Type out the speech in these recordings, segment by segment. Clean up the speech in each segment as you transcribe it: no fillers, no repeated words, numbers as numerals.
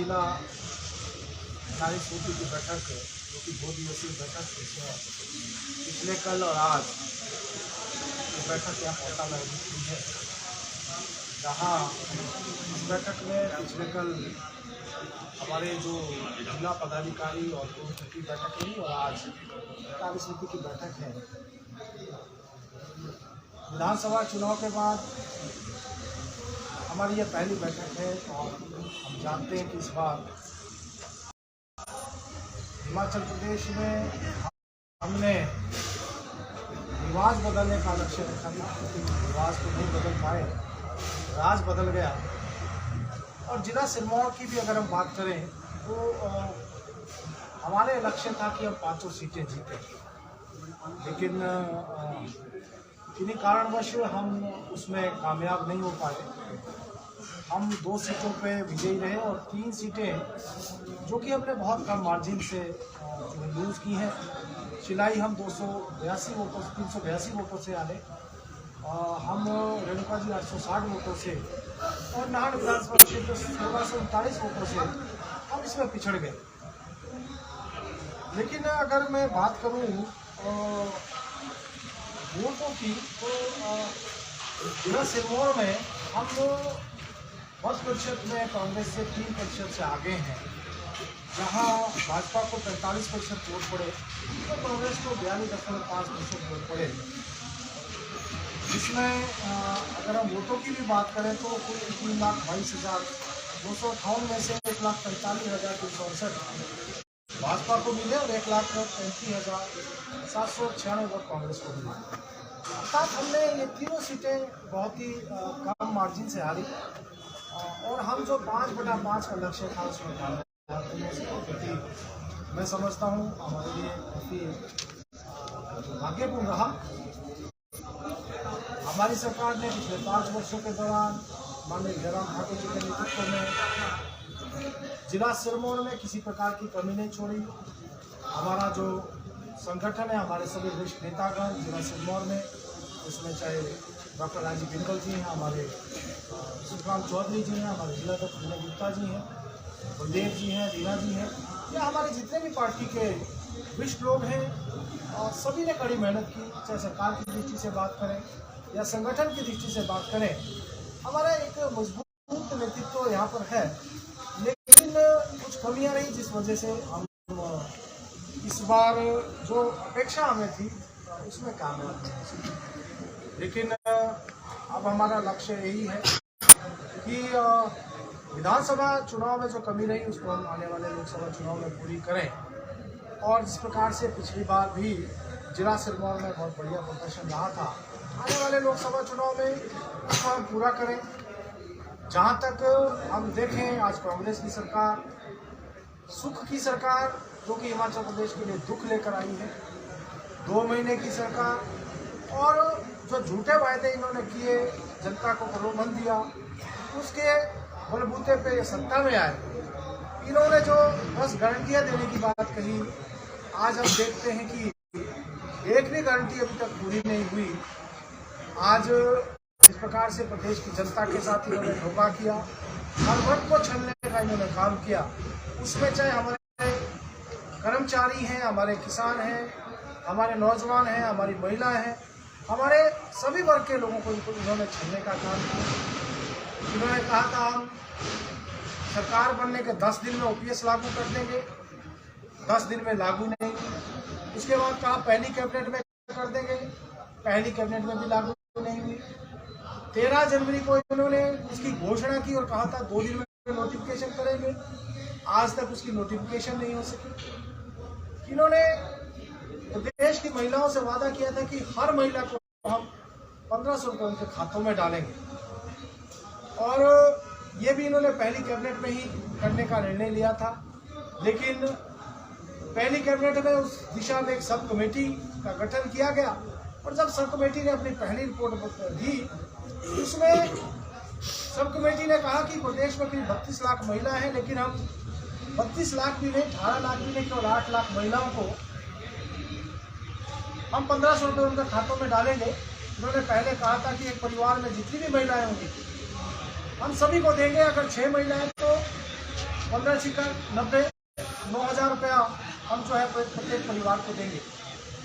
जिला नारी समिति की बैठक जो कि 2 दिवसीय बैठक पिछले कल और आज ये बैठक यहाँ पहुँचा में हुई है, जहाँ इस बैठक में पिछले कल हमारे जो जिला पदाधिकारी और की बैठक हुई और आज कार्य समिति की बैठक है। विधानसभा चुनाव के बाद हमारी यह पहली बैठक है और हम जानते हैं कि इस बार हिमाचल प्रदेश में हमने रिवाज बदलने का लक्ष्य रखा था, लेकिन रिवाज तो नहीं बदल पाए, राज बदल गया। और जिला सिरमौर की भी अगर हम बात करें तो हमारे लक्ष्य था कि हम 5 सीटें जीतें, लेकिन किन्हीं कारणवश हम उसमें कामयाब नहीं हो पाए। हम 2 सीटों पे विजयी रहे और 3 सीटें जो कि हमने बहुत कम मार्जिन से लूज़ की हैं। शिलाई हम 382 वोटों से आए, हम रेणुका जी 860 वोटों से और नाहन विधानसभा क्षेत्र 1639 वोटों से हम इसमें पिछड़ गए। लेकिन अगर मैं बात करूं वोटों की तो जिला सिरमौर में हम 10% में कांग्रेस से 3% से आगे हैं। जहां भाजपा को 45% वोट पड़े तो कांग्रेस को 42.5% वोट पड़े। जिसमें अगर हम वोटों की भी बात करें तो कुल 3,22,258 में से 1,45,268 भाजपा को मिले और 1,35,796 वोट कांग्रेस को मिले। अर्थात हमने ये तीनों सीटें बहुत ही कम मार्जिन से हारी और हम जो 5/5 का लक्ष्य था उसमें कामयाब। मैं समझता हूँ हमारे लिए काफ़ी भाग्यपूर्ण रहा। हमारी सरकार ने पिछले 5 वर्षों के दौरान माननीय जयराम ठाकुर जी के नेतृत्व में जिला सिरमौर में किसी प्रकार की कमी नहीं छोड़ी। हमारा जो संगठन है, हमारे सभी वरिष्ठ नेतागण जिला सिरमौर में, इसमें चाहे डॉक्टर राजीव बिंदल जी हैं, हमारे सुखराम चौधरी जी हैं, हमारे जिला अध्यक्ष विनय गुप्ता जी हैं, बलदेव जी हैं, रीना जी हैं, या हमारे जितने भी पार्टी के वरिष्ठ लोग हैं, और सभी ने कड़ी मेहनत की। चाहे सरकार की दृष्टि से बात करें या संगठन की दृष्टि से बात करें, हमारा एक मजबूत नेतृत्व यहाँ पर है। लेकिन कुछ कमियां रही जिस वजह से हम इस बार जो अपेक्षा हमें थी उसमें कामयाब नहीं हो सके। लेकिन अब हमारा लक्ष्य यही है कि विधानसभा चुनाव में जो कमी रही उसको हम आने वाले लोकसभा चुनाव में पूरी करें और जिस प्रकार से पिछली बार भी जिला सिरमौर में बहुत बढ़िया प्रदर्शन रहा था, आने वाले लोकसभा चुनाव में उसको हम पूरा करें। जहाँ तक हम देखें, आज कांग्रेस की सरकार, सुख की सरकार जो कि हिमाचल प्रदेश के लिए दुख लेकर आई है, 2 महीने की सरकार, और जो झूठे वायदे इन्होंने किए, जनता को प्रलोभन दिया, उसके बलबूते पे ये सत्ता में आए। इन्होंने जो 10 गारंटियाँ देने की बात कही, आज हम देखते हैं कि एक भी गारंटी अभी तक पूरी नहीं हुई। आज इस प्रकार से प्रदेश की जनता के साथ इन्होंने धोखा किया, हर वर्ग को छलने का इन्होंने काम किया। उसमें चाहे हमारे कर्मचारी हैं, हमारे किसान हैं, हमारे नौजवान हैं, हमारी महिलाएं हैं, हमारे सभी वर्ग के लोगों को इन्होंने छलने का काम किया। इन्होंने कहा था हम सरकार बनने के 10 दिन में OPS लागू कर देंगे, 10 दिन में लागू नहीं। उसके बाद कहा पहली कैबिनेट में कर देंगे, पहली कैबिनेट में भी लागू नहीं हुई। 13 जनवरी को इन्होंने उसकी घोषणा की और कहा था 2 दिन में नोटिफिकेशन करेंगे, आज तक उसकी नोटिफिकेशन नहीं हो सकी। इन्होंने प्रदेश की महिलाओं से वादा किया था कि हर महिला को हम 1500 रुपये उनके खातों में डालेंगे, और ये भी इन्होंने पहली कैबिनेट में ही करने का निर्णय लिया था। लेकिन पहली कैबिनेट में उस दिशा में एक सब कमेटी का गठन किया गया, और जब सब कमेटी ने अपनी पहली रिपोर्ट दी, उसमें सब कमेटी ने कहा कि प्रदेश में करीब 32 लाख महिला हैं, लेकिन हम 32 लाख भी नहीं, 18 लाख भी नहीं, केवल 8 लाख महिलाओं को हम 1500 रुपये उनके खातों में डालेंगे। उन्होंने पहले कहा था कि एक परिवार में जितनी भी महिलाएं होंगी हम सभी को देंगे। अगर 6 महिलाएं तो 15 छिक्कर 90 9,000 रुपया हम जो है प्रत्येक परिवार को देंगे।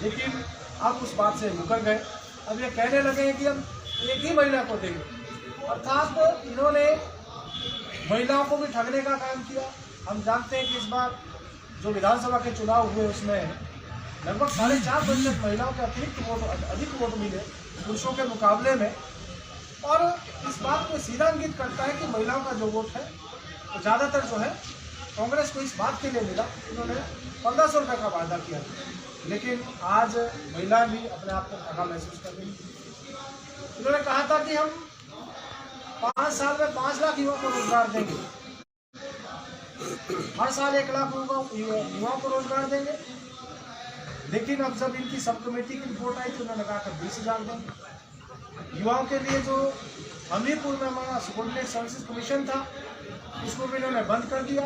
लेकिन अब उस बात से मुकर गए। अब ये कहने लगे हैं कि हम एक ही महिला को देंगे, अर्थात इन्होंने महिलाओं को भी ठगने का काम किया। हम जानते हैं कि इस बार जो विधानसभा के चुनाव हुए उसमें लगभग 4.5% महिलाओं के अधिक वोट मिले पुरुषों के मुकाबले में, और इस बात को सीधा इंगित करता है कि महिलाओं का जो वोट है वो ज़्यादातर जो है कांग्रेस को इस बात के लिए मिला। इन्होंने 1500 रुपये का वादा किया, लेकिन आज महिलाएं भी अपने आप को ठगा महसूस कर रही। इन्होंने कहा था कि हम 5 साल में 5 लाख युवाओं को रोजगार देंगे, हर साल 1 लाख युवाओं को रोजगार देंगे। लेकिन अब जब इनकी सब कमेटी की रिपोर्ट आई तो उन्होंने कहा कि 20,000 देंगे। युवाओं के लिए जो हमीरपुर में हमारा सबॉर्डिनेट सर्विसेज कमीशन था उसको भी इन्होंने बंद कर दिया।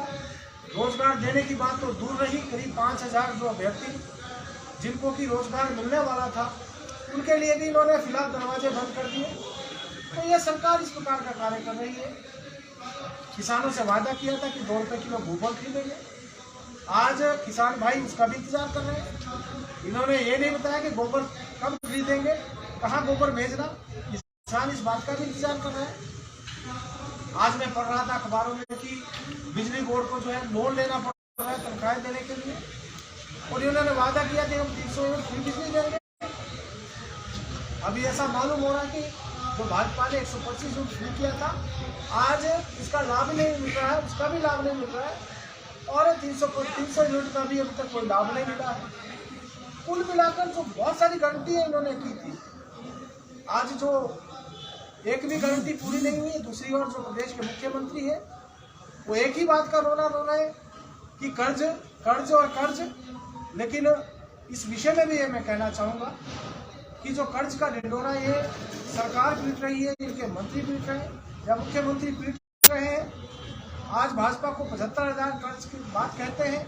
रोजगार देने की बात तो दूर रही, करीब 5,000 जो अभ्यर्थी जिनको कि रोजगार मिलने वाला था उनके लिए भी इन्होंने फिलहाल दरवाजे बंद कर दिए। तो यह सरकार इस प्रकार का कार्य कर रही है। किसानों से वादा किया था कि 2 रुपये किलो गोबर खरीदेंगे, आज किसान भाई उसका भी इंतजार कर रहे हैं। इन्होंने ये नहीं बताया कि गोबर कब खरीदेंगे, कहाँ गोबर भेजना, किसान इस बात का भी इंतजार कर रहे हैं। आज मैं पढ़ रहा था अखबारों में कि बिजली बोर्ड को जो है लोन लेना पड़ रहा है तनख्वाहें देने के लिए, और इन्होंने वादा किया कि हम 300 यूनिट फ्री बिजली देंगे। अभी ऐसा मालूम हो रहा है कि जो भाजपा ने 125 यूनिट फ्री किया था आज इसका लाभ नहीं मिल रहा है, उसका भी लाभ नहीं मिल रहा है, और 300 यूनिट का भी अभी तक कोई लाभ नहीं मिला है। कुल मिलाकर जो बहुत सारी गारंटियाँ इन्होंने की थी, आज जो एक भी गारंटी पूरी नहीं हुई है। दूसरी ओर जो प्रदेश के मुख्यमंत्री है वो एक ही बात का रोना रो रहे हैं कि कर्ज कर्ज और कर्ज। लेकिन इस विषय में भी ये मैं कहना चाहूँगा कि जो कर्ज का ढिंढोरा ये सरकार पीट रही है, इनके मंत्री पीट रहे हैं या मुख्यमंत्री पीट रहे हैं। आज भाजपा को 75,000 कर्ज की बात कहते हैं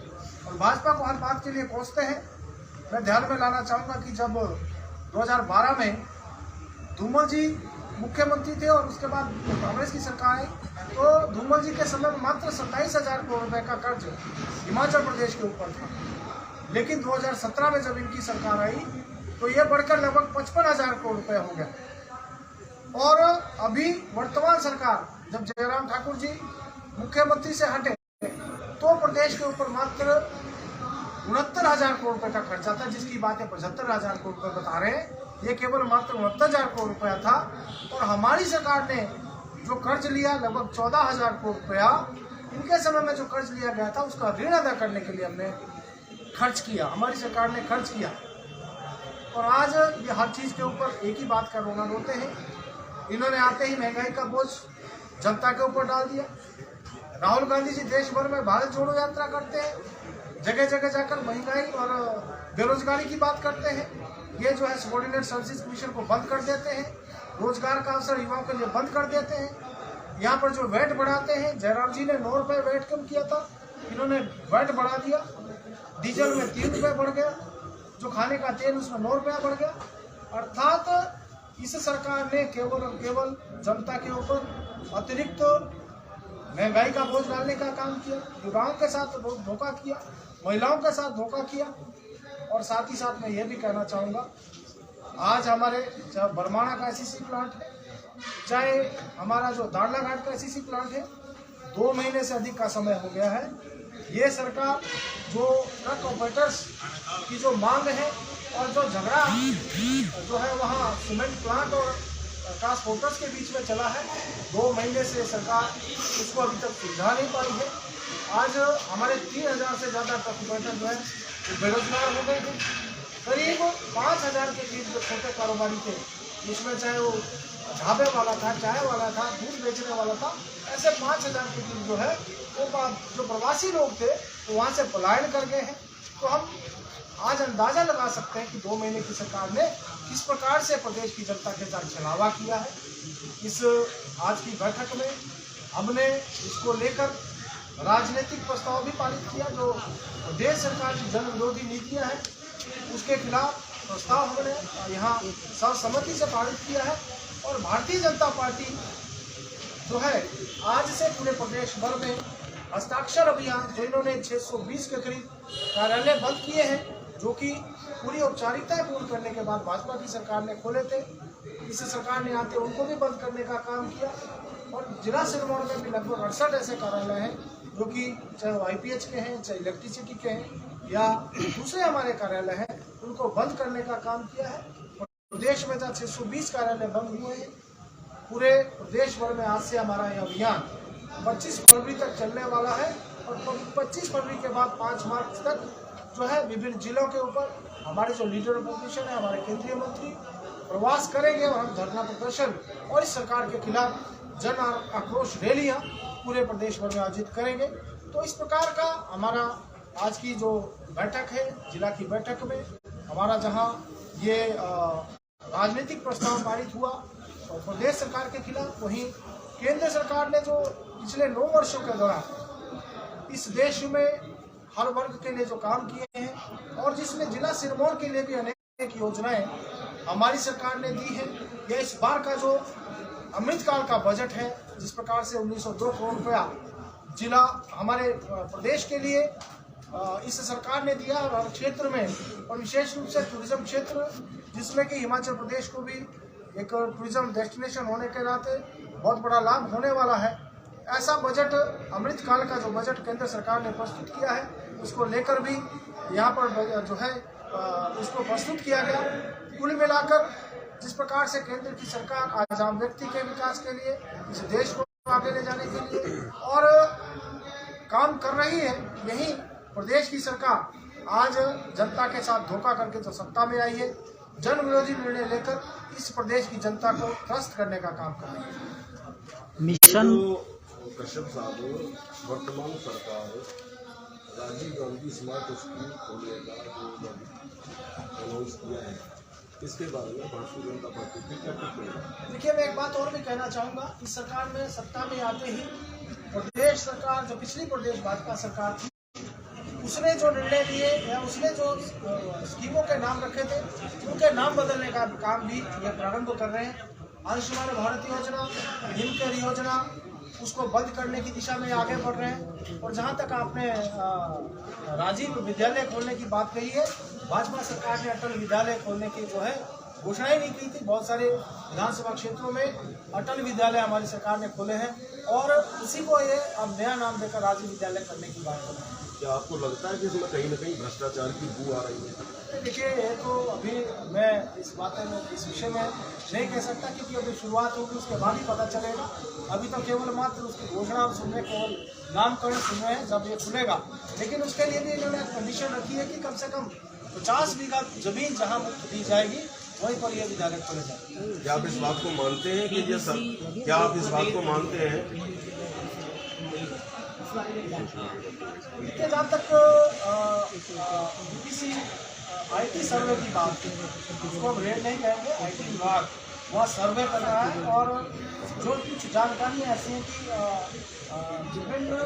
और भाजपा को हर बात के लिए कोसते हैं। मैं ध्यान में लाना चाहूँगा कि जब 2012 में धूमल जी मुख्यमंत्री थे और उसके बाद कांग्रेस की सरकार आई तो धूमल जी के समय में मात्र 27,000 करोड़ रुपए का कर्ज हिमाचल प्रदेश के ऊपर था। लेकिन 2017 में जब इनकी सरकार आई तो ये बढ़कर लगभग 55,000 करोड़ रुपए हो गया। और अभी वर्तमान सरकार जब जयराम ठाकुर जी मुख्यमंत्री से हटे तो प्रदेश के ऊपर मात्र 69,000 करोड़ रुपए का खर्चा था, जिसकी बात है 75,000 करोड़ रुपए बता रहे हैं। ये केवल मात्र 69,000 करोड़ रुपया था, और हमारी सरकार ने जो कर्ज लिया लगभग 14,000 करोड़ रुपया इनके समय में जो कर्ज लिया गया था उसका ऋण अदा करने के लिए हमने खर्च किया, हमारी सरकार ने खर्च किया। और आज ये हर चीज़ के ऊपर एक ही बात का रोना रोते हैं। इन्होंने आते ही महंगाई का बोझ जनता के ऊपर डाल दिया। राहुल गांधी जी देश भर में भारत जोड़ो यात्रा करते हैं, जगह जगह जाकर महंगाई और बेरोजगारी की बात करते हैं। ये जो है सबॉर्डिनेट सर्विसेज कमीशन को बंद कर देते हैं, रोजगार का अवसर युवाओं के लिए बंद कर देते हैं। यहाँ पर जो वैट बढ़ाते हैं, जयराम जी ने 9 रुपये वैट कम किया था, इन्होंने वैट बढ़ा दिया। डीजल में 3 रुपये बढ़ गया, जो खाने का तेल उसमें 9 रुपया बढ़ गया। अर्थात इस सरकार ने केवल और केवल जनता के ऊपर अतिरिक्त महंगाई का बोझ डालने का काम किया, युवाओं के साथ धोखा किया, महिलाओं के साथ धोखा किया। और साथ ही साथ मैं ये भी कहना चाहूँगा, आज हमारे चाहे बरमाणा का एसईसी प्लांट है, चाहे हमारा जो दाड़ला घाट का एसईसी प्लांट है, 2 महीने से अधिक का समय हो गया है। ये सरकार जो ट्रक ऑपरेटर्स की जो मांग है और जो झगड़ा जो है वहाँ सीमेंट प्लांट और ट्रांसपोर्टर्स के बीच में चला है, 2 महीने से सरकार उसको अभी तक सुलझा नहीं पाई है। आज हमारे 3,000 से ज़्यादा ट्रक ऑपरेटर जो है बेरोजगार हो गए हैं। करीब 5,000 के बीच जो छोटे कारोबारी थे, जिसमें चाहे वो ढाबे वाला था, चाय वाला था, दूध बेचने वाला था, ऐसे 5,000 के बीच जो है वो जो प्रवासी लोग थे वो वहाँ से पलायन कर गए हैं। तो हम आज अंदाज़ा लगा सकते हैं कि 2 महीने की सरकार ने किस प्रकार से प्रदेश की जनता के साथ छलावा किया है। इस आज की बैठक में हमने इसको लेकर राजनीतिक प्रस्ताव भी पारित किया। जो प्रदेश सरकार की जन विरोधी नीतियाँ हैं उसके खिलाफ प्रस्ताव हमने यहाँ सर्वसम्मति से पारित किया है। और भारतीय जनता पार्टी जो है आज से पूरे प्रदेश भर में हस्ताक्षर अभियान जो इन्होंने 620 के करीब कार्यालय बंद किए हैं, जो कि पूरी औपचारिकताएं पूर्ण करने के बाद भाजपा की सरकार ने खोले थे। इस सरकार ने आते उनको भी बंद करने का काम किया और जिला सिरमौर में भी लगभग 68 ऐसे कार्यालय हैं जो कि चाहे IPH के हैं, चाहे इलेक्ट्रिसिटी के हैं या दूसरे हमारे कार्यालय हैं, उनको बंद करने का काम किया है। प्रदेश में 620 कार्यालय बंद हुए हैं। पूरे प्रदेश भर में आज से हमारा यह अभियान 25 फरवरी तक चलने वाला है और 25 फरवरी के बाद 5 मार्च तक जो है विभिन्न जिलों के ऊपर हमारे जो लीडर ऑपोजिशन है, हमारे केंद्रीय मंत्री प्रवास करेंगे और हम धरना प्रदर्शन और इस सरकार के खिलाफ जन आक्रोश रैलियां पूरे प्रदेश भर में आयोजित करेंगे। तो इस प्रकार का हमारा आज की जो बैठक है, जिला की बैठक में हमारा जहां ये राजनीतिक प्रस्ताव पारित हुआ और प्रदेश सरकार के खिलाफ, वहीं केंद्र सरकार ने जो पिछले 9 वर्षों के दौरान इस देश में हर वर्ग के लिए जो काम किए हैं और जिसमें जिला सिरमौर के लिए भी अनेक योजनाएं हमारी सरकार ने दी है। यह इस बार का जो अमृतकाल का बजट है, जिस प्रकार से 1902 करोड़ रुपया जिला हमारे प्रदेश के लिए इस सरकार ने दिया और हर क्षेत्र में, और विशेष रूप से टूरिज्म क्षेत्र, जिसमें कि हिमाचल प्रदेश को भी एक टूरिज्म डेस्टिनेशन होने के नाते बहुत बड़ा लाभ होने वाला है। ऐसा बजट, अमृतकाल का जो बजट केंद्र सरकार ने प्रस्तुत किया है, उसको लेकर भी यहाँ पर जो है उसको प्रस्तुत किया गया। कुल मिलाकर जिस प्रकार से केंद्र की सरकार आज आम व्यक्ति के विकास के लिए, इस देश को आगे ले जाने के लिए और काम कर रही है, यही प्रदेश की सरकार आज जनता के साथ धोखा करके जो सत्ता में आई है, जन विरोधी निर्णय लेकर इस प्रदेश की जनता को त्रस्त करने का काम कर रही है। मिशन कश्यप साहब, वर्तमान सरकार राजीव गांधी स्मार्ट स्कूल खोलने का जो अनाउंस किया है, इसके बारे में भारतीय जनता पार्टी की क्या टिप्पणी? देखिए, मैं एक बात और भी कहना चाहूँगा। इस सरकार में सत्ता में आते ही प्रदेश सरकार, जो पिछली प्रदेश भाजपा सरकार थी, उसने जो निर्णय लिए या उसने जो स्कीमों के नाम रखे थे, उनके नाम बदलने का काम भी ये प्रारंभ कर रहे हैं। आयुष्मान भारत योजना, हिमकेयर योजना, उसको बंद करने की दिशा में आगे बढ़ रहे हैं। और जहां तक आपने राजीव विद्यालय खोलने की बात कही है, भाजपा सरकार ने अटल विद्यालय खोलने की जो है घोषणाएं नहीं की थी। बहुत सारे विधानसभा क्षेत्रों में अटल विद्यालय हमारी सरकार ने खोले हैं और उसी को ये अब नया नाम देकर राजीव विद्यालय करने की बात कर रहे हैं। क्या आपको लगता है कि इसमें कहीं न कहीं भ्रष्टाचार की बू आ रही है? देखिए, ये तो अभी मैं इस विषय में नहीं कह सकता, क्योंकि अभी शुरुआत होगी, उसके बाद ही पता चलेगा। अभी तो केवल मात्र उसकी घोषणा सुनने, केवल नामकरण सुने हैं, जब ये खुलेगा। लेकिन उसके लिए भी इन्होंने कंडीशन रखी है कि कम से कम 50 बीघा जमीन जहाँ मुफ्त दी जाएगी, वहीं पर यह विद्यालय खोले जाएंगे। क्या आप इस बात को मानते हैं कि ये सब, क्या आप इस बात को मानते हैं? देखिए, जहाँ तक किसी IT सर्वे की बात है, उसको हम रेट नहीं कहेंगे, IT विभाग वह सर्वे कर रहा है और जो कुछ जानकारियाँ ऐसी हैं कि विभिन्न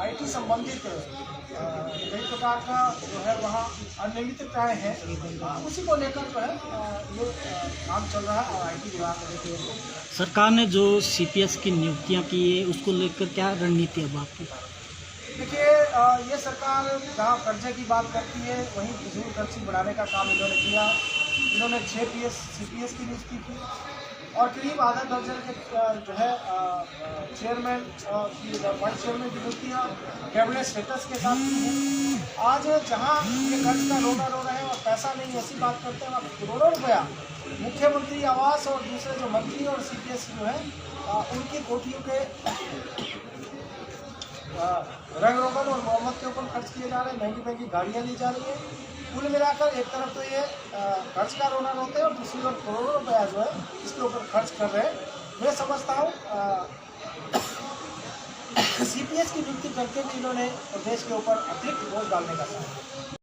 IT संबंधित कई प्रकार का जो है वहाँ अनियमितताएँ हैं, उसी को लेकर जो है ये काम चल रहा है। और IT विभाग सरकार ने जो CPS की नियुक्तियां की है, उसको लेकर क्या रणनीति है आपकी? देखिए, ये सरकार जहाँ कर्जे की बात करती है, वहीं फिजूल खर्ची बढ़ाने का काम इन्होंने किया। इन्होंने 6 CPS की नियुक्ति की और करीब आधा दर्जन के जो है चेयरमैन की, वाइस चेयरमैन की नियुक्तियाँ कैबिनेट स्टेटस के साथ की हैं। आज जहाँ ये कर्ज का रोना रो रहे हैं और पैसा नहीं, ऐसी बात करते हैं, करोड़ों रुपया मुख्यमंत्री आवास और दूसरे जो मंत्री और CPS जो है उनकी कोठियों के रंग रोगन और मोहम्मद के ऊपर खर्च किए जा रहे हैं। महंगी महंगी गाड़ियाँ ली जा रही है। कुल मिलाकर एक तरफ तो ये खर्च का रोना रोते हैं और दूसरी ओर करोड़ों रुपया जो है इसके ऊपर खर्च कर रहे हैं। मैं समझता हूँ CPS की नियुक्ति करके भी इन्होंने प्रदेश के ऊपर अतिरिक्त बोझ डालने का काम